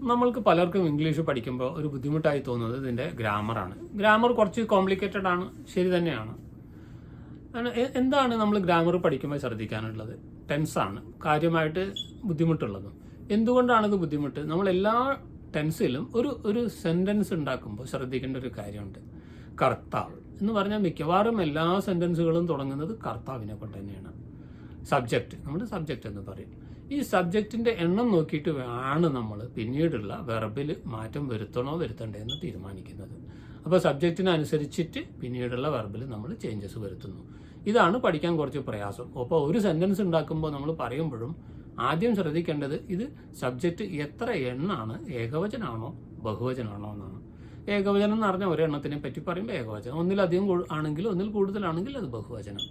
നമ്മൾക്ക് പലർക്കും ഇംഗ്ലീഷ് പഠിക്കുമ്പോൾ ഒരു ബുദ്ധിമുട്ടായി തോന്നുന്നത് ഇതിൻ്റെ ഗ്രാമറാണ്. ഗ്രാമർ കുറച്ച് കോംപ്ലിക്കേറ്റഡ് ആണ്, ശരി തന്നെയാണ്. എന്താണ് നമ്മൾ ഗ്രാമർ പഠിക്കുമ്പോൾ ശ്രദ്ധിക്കാനുള്ളത്? ടെൻസാണ് കാര്യമായിട്ട് ബുദ്ധിമുട്ടുള്ളത്. എന്തുകൊണ്ടാണിത് ബുദ്ധിമുട്ട്? നമ്മൾ എല്ലാ ടെൻസിലും ഒരു സെൻറ്റൻസ് ഉണ്ടാക്കുമ്പോൾ ശ്രദ്ധിക്കേണ്ട ഒരു കാര്യമുണ്ട്. കർത്താവ് എന്ന് പറഞ്ഞാൽ മിക്കവാറും എല്ലാ സെൻറ്റൻസുകളും തുടങ്ങുന്നത് കർത്താവിനെ കൊണ്ട് തന്നെയാണ്. സബ്ജക്റ്റ്, നമ്മുടെ സബ്ജക്റ്റ് എന്ന് പറയും. ഈ സബ്ജക്റ്റിൻ്റെ എണ്ണം നോക്കിയിട്ട് ആണ് നമ്മൾ പിന്നീടുള്ള വെർബിൽ മാറ്റം വരുത്തണോ വരുത്തണ്ടേ എന്ന് തീരുമാനിക്കുന്നത്. അപ്പോൾ സബ്ജക്റ്റിനനുസരിച്ചിട്ട് പിന്നീടുള്ള വെർബിൽ നമ്മൾ ചേഞ്ചസ് വരുത്തുന്നു. ഇതാണ് പഠിക്കാൻ കുറച്ച് പ്രയാസം. അപ്പോൾ ഒരു സെൻറ്റൻസ് ഉണ്ടാക്കുമ്പോൾ നമ്മൾ പറയുമ്പോഴും ആദ്യം ശ്രദ്ധിക്കേണ്ടത് ഇത് സബ്ജക്റ്റ് എത്ര എണ്ണാണ്, ഏകവചനാണോ ബഹുവചനാണോ എന്നാണ്. ഏകവചനം എന്ന് പറഞ്ഞാൽ ഒരെണ്ണത്തിനെ പറ്റി പറയുമ്പോൾ ഏകവചനം, ഒന്നിലധികം ആണെങ്കിൽ ഒന്നിൽ കൂടുതലാണെങ്കിൽ അത് ബഹുവചനം.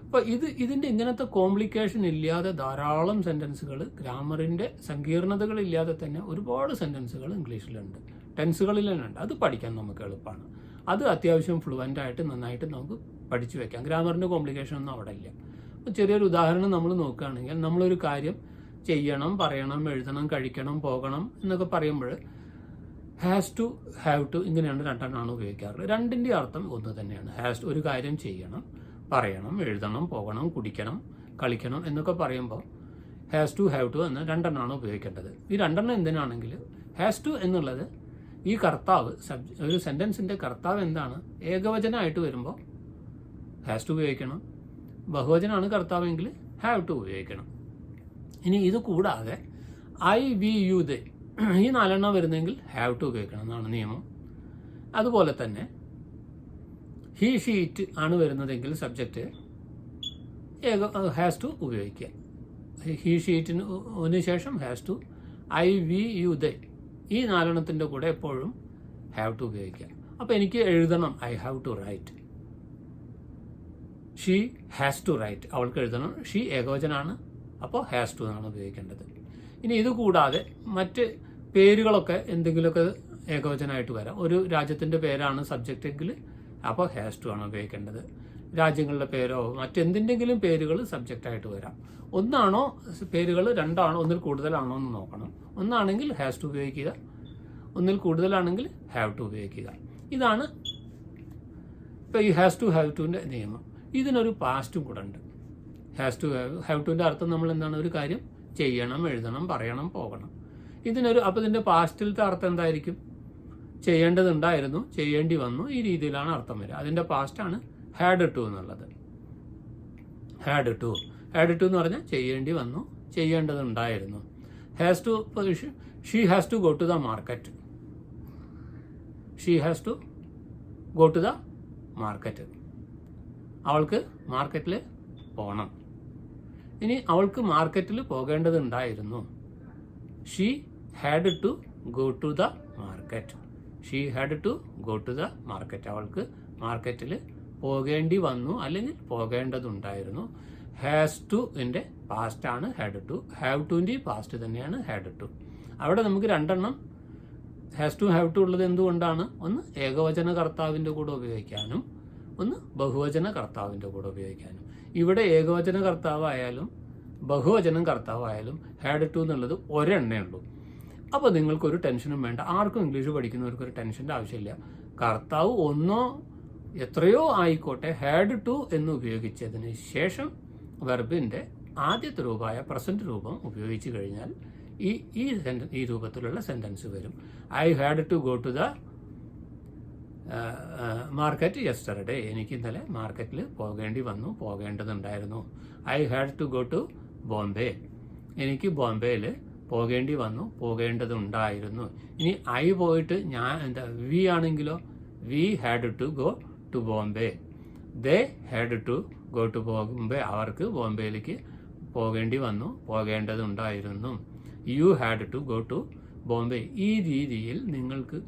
അപ്പോൾ ഇതിൻ്റെ ഇങ്ങനത്തെ കോംപ്ലിക്കേഷൻ ഇല്ലാതെ ധാരാളം സെൻറ്റൻസുകൾ, ഗ്രാമറിൻ്റെ സങ്കീർണതകളില്ലാതെ തന്നെ ഒരുപാട് സെൻറ്റൻസുകൾ ഇംഗ്ലീഷിലുണ്ട്, ടെൻസുകളിൽ തന്നെ ഉണ്ട്. അത് പഠിക്കാൻ നമുക്ക് എളുപ്പമാണ്. അത് അത്യാവശ്യം ഫ്ലുവൻ്റായിട്ട് നന്നായിട്ട് നമുക്ക് പഠിച്ചു വെക്കാം. ഗ്രാമറിൻ്റെ കോംപ്ലിക്കേഷൻ ഒന്നും അവിടെ ഇല്ല. അപ്പോൾ ചെറിയൊരു ഉദാഹരണം നമ്മൾ നോക്കുകയാണെങ്കിൽ, നമ്മളൊരു കാര്യം ചെയ്യണം, പറയണം, എഴുതണം, കഴിക്കണം, പോകണം എന്നൊക്കെ പറയുമ്പോൾ ഹാസ് ടു, ഹാവ് ടു ഇങ്ങനെയാണ് രണ്ടെണ്ണമാണ് ഉപയോഗിക്കാറുള്ളത്. രണ്ടിൻ്റെ അർത്ഥം ഒന്ന് തന്നെയാണ്. ഹാസ് ടു ഒരു കാര്യം ചെയ്യണം, പറയണം, എഴുതണം, പോകണം, കുടിക്കണം, കളിക്കണം എന്നൊക്കെ പറയുമ്പോൾ ഹാസ് ടു, ഹാവ് ടു എന്ന് രണ്ടെണ്ണമാണ് ഉപയോഗിക്കേണ്ടത്. ഈ രണ്ടെണ്ണം എന്തിനാണെങ്കിൽ ഹാസ് ടു എന്നുള്ളത് ഈ കർത്താവ്, ഒരു സെൻറ്റൻസിൻ്റെ കർത്താവ് എന്താണ്, ഏകവചനമായിട്ട് വരുമ്പോൾ ഹാസ് ടു ഉപയോഗിക്കണം. ബഹുവചനാണ് കർത്താവെങ്കിൽ ഹാവ് ടു ഉപയോഗിക്കണം. ഇനി ഇത് കൂടാതെ ഐ, വി, യു, ദേ ഈ നാലെണ്ണം വരുന്നെങ്കിൽ ഹാവ് ടു ഉപയോഗിക്കണം എന്നാണ് നിയമം. അതുപോലെ തന്നെ ഹി, ഷീ, ഇറ്റ് ആണ് വരുന്നതെങ്കിൽ സബ്ജക്റ്റ് ഹാസ് ടു ഉപയോഗിക്കുക. ഹി, ഷീ, ഇറ്റിന് ശേഷം has to. I, we, you, they ഈ നാലെണ്ണത്തിൻ്റെ കൂടെ എപ്പോഴും ഹാവ് ടു ഉപയോഗിക്കുക. അപ്പോൾ എനിക്ക് എഴുതണം, I have to write. She has to write, അവൾക്ക് എഴുതണം. ഷീ ഏകവചനാണ്, അപ്പോൾ ഹാസ് ടു എന്നാണ് ഉപയോഗിക്കേണ്ടത്. ഇനി ഇത് കൂടാതെ മറ്റ് പേരുകളൊക്കെ എന്തെങ്കിലുമൊക്കെ ഏകവചനമായിട്ട് വരാം. ഒരു രാജ്യത്തിൻ്റെ പേരാണ് സബ്ജക്റ്റെങ്കിൽ അപ്പോൾ ഹാസ് ടു ആണ് ഉപയോഗിക്കേണ്ടത്. രാജ്യങ്ങളുടെ പേരോ മറ്റെന്തിൻ്റെങ്കിലും പേരുകൾ സബ്ജക്റ്റായിട്ട് വരാം. ഒന്നാണോ പേരുകൾ, രണ്ടാണോ, ഒന്നിൽ കൂടുതലാണോ എന്ന് നോക്കണം. ഒന്നാണെങ്കിൽ ഹാസ് ടു ഉപയോഗിക്കുക, ഒന്നിൽ കൂടുതലാണെങ്കിൽ ഹാവ് ടു ഉപയോഗിക്കുക. ഇതാണ് ഇപ്പോൾ ഈ ഹാസ് ടു, ഹാവ് ടുവിൻ്റെ നിയമം. ഇതിനൊരു പാസ്റ്റും കൂടെ ഉണ്ട്. ഹാസ് ടു, ഹാവ് ടുവിൻ്റെ അർത്ഥം നമ്മൾ എന്താണ്, ഒരു കാര്യം ചെയ്യണം, എഴുതണം, പറയണം, പോകണം. അപ്പോൾ ഇതിൻ്റെ പാസ്റ്റിലത്തെ അർത്ഥം എന്തായിരിക്കും? ചെയ്യേണ്ടതുണ്ടായിരുന്നു, ചെയ്യേണ്ടി വന്നു, ഈ രീതിയിലാണ് അർത്ഥം വരിക. അതിൻ്റെ പാസ്റ്റാണ് ഹാഡ് ടു എന്നുള്ളത്. ഹാഡ് ടു എന്ന് പറഞ്ഞാൽ ചെയ്യേണ്ടി വന്നു, ചെയ്യേണ്ടതുണ്ടായിരുന്നു. Has to, she has to go to the market. She has to go to the market. അവൾക്ക് മാർക്കറ്റിൽ പോകണം. ഇനി അവൾക്ക് മാർക്കറ്റിൽ പോകേണ്ടതുണ്ടായിരുന്നു. She had to go to the market. She had to go to the market. അവൾക്ക് മാർക്കറ്റിൽ പോകേണ്ടി വന്നു അല്ലെങ്കിൽ പോകേണ്ടതുണ്ടായിരുന്നു. ഹാസ് ടുവിൻ്റെ പാസ്റ്റാണ് ഹാഡ് ടു. ഹാവ് ടുവിൻ്റെ പാസ്റ്റ് തന്നെയാണ് ഹാഡ് ടു. അവിടെ നമുക്ക് രണ്ടെണ്ണം ഹാസ് ടു, ഹാവ് ടു ഉള്ളത് എന്തുകൊണ്ടാണ്? ഒന്ന് ഏകവചന കർത്താവിൻ്റെ കൂടെ ഉപയോഗിക്കാനും ഒന്ന് ബഹുവചന കർത്താവിൻ്റെ കൂടെ ഉപയോഗിക്കാനും. ഇവിടെ ഏകവചന കർത്താവായാലും ബഹുവചനം കർത്താവായാലും ഹാഡ് ടു എന്നുള്ളത് ഒരെണ്ണേ ഉള്ളൂ. അപ്പോൾ നിങ്ങൾക്കൊരു ടെൻഷനും വേണ്ട. ആർക്കും ഇംഗ്ലീഷ് പഠിക്കുന്നവർക്കൊരു ടെൻഷൻ്റെ ആവശ്യമില്ല. കർത്താവ് ഒന്നോ എത്രയോ ആയിക്കോട്ടെ, ഹാഡ് ടു എന്ന് ഉപയോഗിച്ചതിന് ശേഷം വെർബിൻ്റെ ആദ്യത്തെ രൂപമായ പ്രസൻറ്റ് രൂപം ഉപയോഗിച്ച് കഴിഞ്ഞാൽ ഈ രൂപത്തിലുള്ള സെൻറ്റൻസ് വരും. I had to go to the market yesterday. എനിക്ക് ഇന്നലെ മാർക്കറ്റിൽ പോകേണ്ടി വന്നു, പോകേണ്ടതുണ്ടായിരുന്നു. I had to go to Bombay. എനിക്ക് ബോംബെയിൽ പോകേണ്ടി വന്നു, പോകേണ്ടതുണ്ടായിരുന്നു. ഇനി ഐ പോയിട്ട് വി ആണെങ്കിലോ, we had to go to Bombay. They had to go to Bombay. അവർക്ക് ബോംബെയിലേക്ക് പോകേണ്ടി വന്നു, പോകേണ്ടതുണ്ടായിരുന്നു. You had to go to Bombay. ഈ രീതിയിൽ നിങ്ങൾക്ക്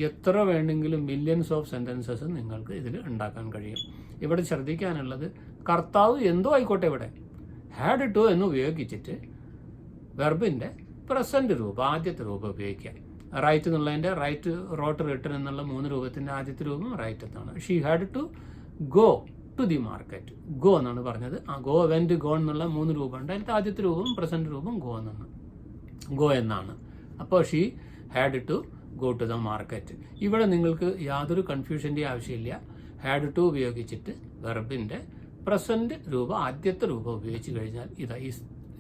എത്ര വേണമെങ്കിലും മില്യൺസ് ഓഫ് സെൻറ്റൻസസ് നിങ്ങൾക്ക് ഇതിൽ ഉണ്ടാക്കാൻ കഴിയും. ഇവിടെ ശ്രദ്ധിക്കാനുള്ളത്, കർത്താവ് എന്തോ ആയിക്കോട്ടെ, ഇവിടെ ഹാഡ് ടു എന്ന് ഉപയോഗിച്ചിട്ട് വെർബിൻ്റെ പ്രസൻറ്റ് രൂപം, ആദ്യത്തെ രൂപം ഉപയോഗിക്കുക. റൈറ്റ് എന്നുള്ളതിൻ്റെ റൈറ്റ്, റോട്ട്, റിട്ടൺ എന്നുള്ള 3 രൂപത്തിൻ്റെ ആദ്യത്തെ രൂപം റൈറ്റ് എന്നാണ്. She had to go to the market. Go എന്നാണ് പറഞ്ഞത്. ഗോ, വെൻറ്റ്, ഗോൺ എന്നുള്ള 3 രൂപമുണ്ട്. അതിലത്തെ ആദ്യത്തെ രൂപം പ്രസൻറ്റ് രൂപം ഗോ എന്നാണ്. അപ്പോൾ she had to go to the market. ഇവിടെ നിങ്ങൾക്ക് യാതൊരു കൺഫ്യൂഷൻ്റെ ആവശ്യമില്ല. ഹാഡ് ടു ഉപയോഗിച്ചിട്ട് വെർബിൻ്റെ പ്രസൻറ്റ് രൂപം, ആദ്യത്തെ രൂപം ഉപയോഗിച്ച് കഴിഞ്ഞാൽ ഇതാ ഈ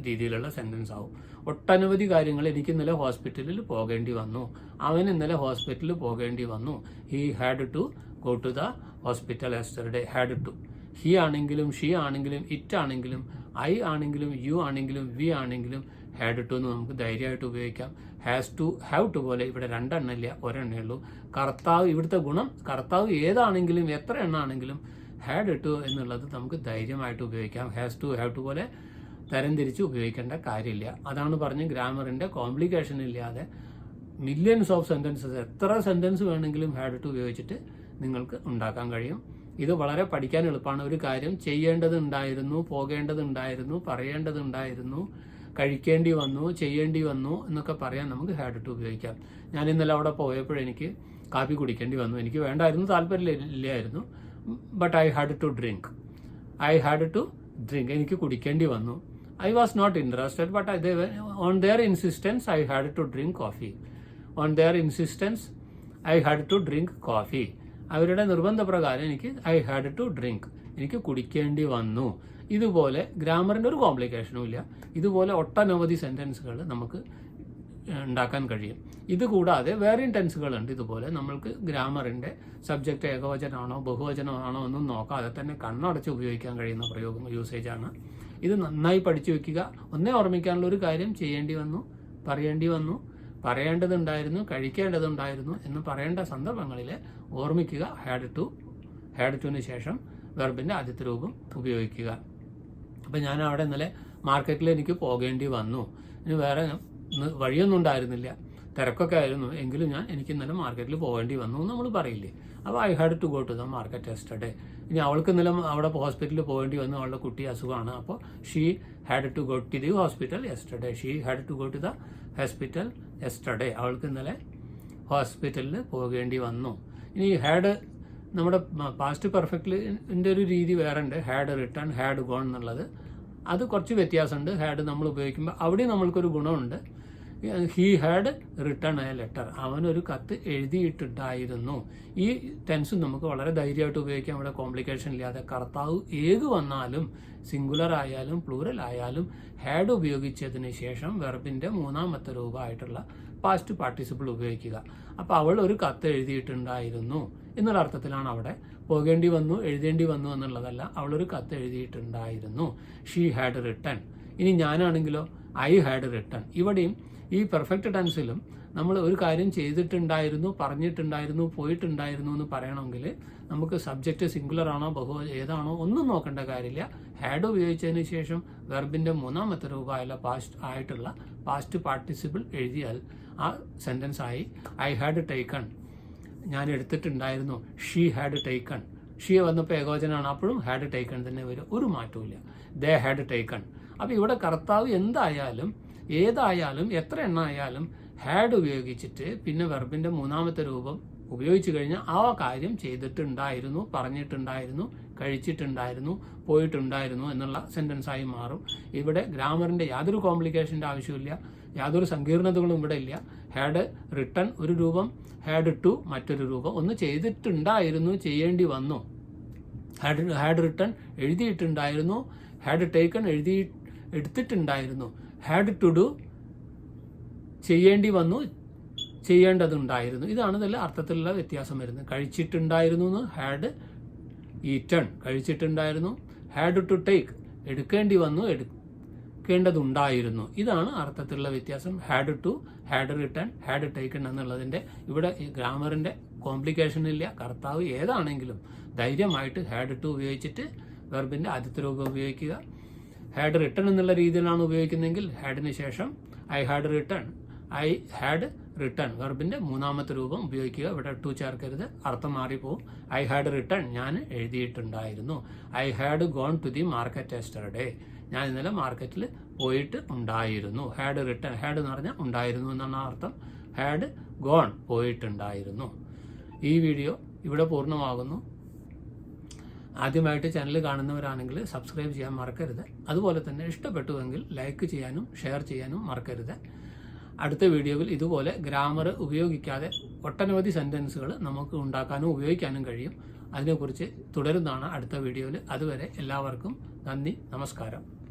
രീതിയിലുള്ള സെൻറ്റൻസ് ആവും. ഒട്ടനവധി കാര്യങ്ങൾ, എനിക്ക് ഇന്നലെ ഹോസ്പിറ്റലിൽ പോകേണ്ടി വന്നു, അവൻ ഇന്നലെ ഹോസ്പിറ്റലിൽ പോകേണ്ടി വന്നു. He had to go to the hospital yesterday. Had to. He ആണെങ്കിലും ഷീ ആണെങ്കിലും ഇറ്റ് ആണെങ്കിലും ഐ ആണെങ്കിലും യു ആണെങ്കിലും വി ആണെങ്കിലും ഹാഡ് ടു എന്ന് നമുക്ക് ധൈര്യമായിട്ട് ഉപയോഗിക്കാം. ഹാസ് ടു, ഹാവ് ടു പോലെ ഇവിടെ രണ്ടെണ്ണമില്ല, ഒരെണ്ണേ ഉള്ളൂ. കർത്താവ്, ഇവിടുത്തെ ഗുണം കർത്താവ് ഏതാണെങ്കിലും എത്ര എണ്ണാണെങ്കിലും ഹാഡ് ടു എന്നുള്ളത് നമുക്ക് ധൈര്യമായിട്ട് ഉപയോഗിക്കാം. ഹാസ് ടു, ഹാവ് ടു പോലെ തരംതിരിച്ച് ഉപയോഗിക്കേണ്ട കാര്യമില്ല. അതാണ് പറഞ്ഞ് ഗ്രാമറിൻ്റെ കോംപ്ലിക്കേഷൻ ഇല്ലാതെ മില്യൺസ് ഓഫ് സെൻറ്റൻസസ്, എത്ര സെൻറ്റൻസ് വേണമെങ്കിലും ഹാഡ് ടു ഉപയോഗിച്ചിട്ട് നിങ്ങൾക്ക് ഉണ്ടാക്കാൻ കഴിയും. ഇത് വളരെ പഠിക്കാൻ എളുപ്പമാണ്. ഒരു കാര്യം ചെയ്യേണ്ടതുണ്ടായിരുന്നു, പോകേണ്ടതുണ്ടായിരുന്നു, പറയേണ്ടതുണ്ടായിരുന്നു, കഴിക്കേണ്ടി വന്നു, ചെയ്യേണ്ടി വന്നു എന്നൊക്കെ പറയാൻ നമുക്ക് ഹാഡ് ടു ഉപയോഗിക്കാം. ഞാൻ ഇന്നലെ അവിടെ പോയപ്പോഴെനിക്ക് കാപ്പി കുടിക്കേണ്ടി വന്നു. എനിക്ക് വേണ്ടായിരുന്നു, താല്പര്യമില്ലായിരുന്നു. But I had to drink. I had to drink. എനിക്ക് കുടിക്കേണ്ടി വന്നു. I was not interested, but on their insistence I had to drink coffee. On their insistence I had to drink coffee. അവരുടെ നിർബന്ധപ്രകാരം ഐ ഹാഡ് ടു ഡ്രിങ്ക്, എനിക്ക് കുടിക്കേണ്ടി വന്നു. ഇതുപോലെ ഗ്രാമറിൻ്റെ ഒരു കോംപ്ലിക്കേഷനും ഇല്ല. ഇതുപോലെ ഒട്ടനവധി സെൻറ്റൻസുകൾ നമുക്ക് ഉണ്ടാക്കാൻ കഴിയും. ഇതുകൂടാതെ വേറെയും ടെൻസുകളുണ്ട്. ഇതുപോലെ നമ്മൾക്ക് ഗ്രാമറിൻ്റെ സബ്ജക്റ്റ് ഏകവചനമാണോ ബഹുവചനമാണോ ഒന്നും നോക്കാതെ തന്നെ കണ്ണടച്ച് ഉപയോഗിക്കാൻ കഴിയുന്ന പ്രയോഗം, യൂസേജാണ്. ഇത് നന്നായി പഠിച്ചു വെക്കുക. ഒന്നേ ഓർമ്മിക്കാനുള്ള ഒരു കാര്യം, ചെയ്യേണ്ടി വന്നു, പറയേണ്ടി വന്നു, പറയേണ്ടതുണ്ടായിരുന്നു, കഴിക്കേണ്ടതുണ്ടായിരുന്നു എന്ന് പറയേണ്ട സന്ദർഭങ്ങളിൽ ഓർമ്മിക്കുക. ഹാഡ് ടുവിന് ശേഷം വെർബിൻ്റെ ആദ്യത്തെ രൂപം ഉപയോഗിക്കുക. അപ്പം ഞാൻ അവിടെ ഇന്നലെ മാർക്കറ്റിൽ എനിക്ക് പോകേണ്ടി വന്നു. ഇനി വേറെ വഴിയൊന്നും ഉണ്ടായിരുന്നില്ല, തിരക്കൊക്കെ ആയിരുന്നു, എങ്കിലും എനിക്ക് ഇന്നലെ മാർക്കറ്റിൽ പോകേണ്ടി വന്നു എന്ന് നമ്മൾ പറയില്ലേ. അപ്പോൾ I had to go to the market yesterday. ഇനി അവൾക്ക് ഇന്നലെ അവിടെ ഹോസ്പിറ്റലിൽ പോകേണ്ടി വന്നു, അവളുടെ കുട്ടി അസുഖമാണ്. അപ്പോൾ she had to go to the hospital yesterday. She had to go to the hospital yesterday. അവൾക്ക് ഇന്നലെ ഹോസ്പിറ്റലിൽ പോകേണ്ടി വന്നു. ഇനി ഹാഡ്, നമ്മുടെ പാസ്റ്റ് പെർഫെക്റ്റിൻ്റെ ഒരു രീതി വേറെ ഉണ്ട്. ഹാഡ് റിട്ടേൺ, ഹാഡ് ഗോൺ എന്നുള്ളത് അത് കുറച്ച് വ്യത്യാസമുണ്ട്. ഹാഡ് നമ്മൾ ഉപയോഗിക്കുമ്പോൾ അവിടെ നമ്മൾക്കൊരു ഗുണമുണ്ട്. He had return A letter. അവനൊരു കത്ത് എഴുതിയിട്ടുണ്ടായിരുന്നു. ഈ ടെൻസും നമുക്ക് വളരെ ധൈര്യമായിട്ട് ഉപയോഗിക്കാം. ഇവിടെ കോംപ്ലിക്കേഷൻ ഇല്ലാതെ. കർത്താവ് ഏത് വന്നാലും, സിംഗുലർ ആയാലും പ്ലൂറൽ ആയാലും, ഹാഡ് ഉപയോഗിച്ചതിന് ശേഷം വെർബിൻ്റെ മൂന്നാമത്തെ രൂപമായിട്ടുള്ള പാസ്റ്റ് പാർട്ടിസിപ്പിൾ ഉപയോഗിക്കുക. അപ്പോൾ അവൾ ഒരു കത്ത് എഴുതിയിട്ടുണ്ടായിരുന്നു എന്നുള്ള അർത്ഥത്തിലാണ് അവിടെ. പോകേണ്ടി വന്നു, എഴുതേണ്ടി വന്നു എന്നുള്ളതല്ല. അവളൊരു കത്ത് എഴുതിയിട്ടുണ്ടായിരുന്നു. She had return. ഇനി ഞാനാണെങ്കിലോ ഐ ഹാഡ് റിട്ടേൺ. ഇവിടെയും ഈ പെർഫെക്റ്റ് ടെൻസിലും നമ്മൾ ഒരു കാര്യം ചെയ്തിട്ടുണ്ടായിരുന്നു, പറഞ്ഞിട്ടുണ്ടായിരുന്നു, പോയിട്ടുണ്ടായിരുന്നു എന്ന് പറയണമെങ്കിൽ നമുക്ക് സബ്ജക്റ്റ് സിംഗുലർ ആണോ ഏതാണോ ഒന്നും നോക്കേണ്ട കാര്യമില്ല. ഹാഡ് ഉപയോഗിച്ചതിന് ശേഷം വെർബിൻ്റെ മൂന്നാമത്തെ രൂപമായുള്ള പാസ്റ്റ് പാർട്ടിസിപ്പിൾ എഴുതിയാൽ ആ സെൻറ്റൻസ് ആയി. ഐ ഹാഡ് ടേക്കൺ, ഞാൻ എടുത്തിട്ടുണ്ടായിരുന്നു. She had taken. ഷീ വന്നപ്പോൾ ഏകവചനമാണ്, അപ്പോഴും ഹാഡ് ടേക്കൺ തന്നെ വരും, ഒരു മാറ്റവും. They had taken. അപ്പോൾ ഇവിടെ കർത്താവ് എന്തായാലും ഏതായാലും എത്ര എണ്ണ ആയാലും ഹാഡ് ഉപയോഗിച്ചിട്ട് പിന്നെ വെർബിൻ്റെ മൂന്നാമത്തെ രൂപം ഉപയോഗിച്ച് കഴിഞ്ഞാൽ ആ കാര്യം ചെയ്തിട്ടുണ്ടായിരുന്നു, പറഞ്ഞിട്ടുണ്ടായിരുന്നു, കഴിച്ചിട്ടുണ്ടായിരുന്നു, പോയിട്ടുണ്ടായിരുന്നു എന്നുള്ള സെൻറ്റൻസായി മാറും. ഇവിടെ ഗ്രാമറിൻ്റെ യാതൊരു കോംപ്ലിക്കേഷൻ്റെ ആവശ്യമില്ല, യാതൊരു സങ്കീർണതകളും ഇവിടെ ഇല്ല. ഹാഡ് റിട്ടൺ ഒരു രൂപം, ഹാഡ് ടു മറ്റൊരു രൂപം. ഒന്ന് ചെയ്തിട്ടുണ്ടായിരുന്നു, ചെയ്യേണ്ടി വന്നു. ഹാഡ് റിട്ടൺ എഴുതിയിട്ടുണ്ടായിരുന്നു. ഹാഡ് ടേക്കൺ എടുത്തിട്ടുണ്ടായിരുന്നു. ഹാഡ് ടു ഡു ചെയ്യേണ്ടി വന്നു, ചെയ്യേണ്ടതുണ്ടായിരുന്നു. ഇതാണ് ഇതിൽ അർത്ഥത്തിലുള്ള വ്യത്യാസം വരുന്നത്. കഴിച്ചിട്ടുണ്ടായിരുന്നു എന്ന് ഹാഡ് ഈറ്റൺ, കഴിച്ചിട്ടുണ്ടായിരുന്നു. ഹാഡ് ടു ടേക്ക് എടുക്കേണ്ടി വന്നു, എടുക്കേണ്ടതുണ്ടായിരുന്നു. ഇതാണ് അർത്ഥത്തിലുള്ള വ്യത്യാസം. Had to, had written, had taken എന്നുള്ളതിൻ്റെ ഇവിടെ ഗ്രാമറിൻ്റെ കോംപ്ലിക്കേഷൻ ഇല്ല. കർത്താവ് ഏതാണെങ്കിലും ധൈര്യമായിട്ട് ഹാഡ് ടു ഉപയോഗിച്ചിട്ട് വെർബിൻ്റെ ആദ്യത്തെ രൂപം ഉപയോഗിക്കുക. ഹാഡ് റിട്ടൺ എന്നുള്ള രീതിയിലാണ് ഉപയോഗിക്കുന്നതെങ്കിൽ ഹാഡിന് ശേഷം I had written, I had written വെർബിൻ്റെ മൂന്നാമത്തെ രൂപം ഉപയോഗിക്കുക. ഇവിടെ ടു ചേർക്കരുത്, അർത്ഥം മാറിപ്പോവും. ഐ ഹാഡ് റിട്ടൺ, ഞാൻ എഴുതിയിട്ടുണ്ടായിരുന്നു. I had gone to the market yesterday, ഞാൻ ഇന്നലെ മാർക്കറ്റിൽ പോയിട്ട് ഉണ്ടായിരുന്നു. ഹാഡ് റിട്ടൺ, ഹാഡ് എന്ന് പറഞ്ഞാൽ ഉണ്ടായിരുന്നു എന്നാണ് അർത്ഥം. ഹാഡ് ഗോൺ പോയിട്ടുണ്ടായിരുന്നു. ഈ വീഡിയോ ഇവിടെ പൂർണ്ണമാകുന്നു. ആദ്യമായിട്ട് ചാനൽ കാണുന്നവരാണെങ്കിൽ സബ്സ്ക്രൈബ് ചെയ്യാൻ മറക്കരുത്. അതുപോലെ തന്നെ ഇഷ്ടപ്പെട്ടുവെങ്കിൽ ലൈക്ക് ചെയ്യാനും ഷെയർ ചെയ്യാനും മറക്കരുത്. അടുത്ത വീഡിയോയിൽ ഇതുപോലെ ഗ്രാമർ ഉപയോഗിക്കാതെ ഒട്ടനവധി സെൻറ്റൻസുകൾ നമുക്ക് ഉണ്ടാക്കാനും ഉപയോഗിക്കാനും കഴിയും. അതിനെക്കുറിച്ച് തുടരുന്നതാണ് അടുത്ത വീഡിയോയിൽ. അതുവരെ എല്ലാവർക്കും നന്ദി, നമസ്കാരം.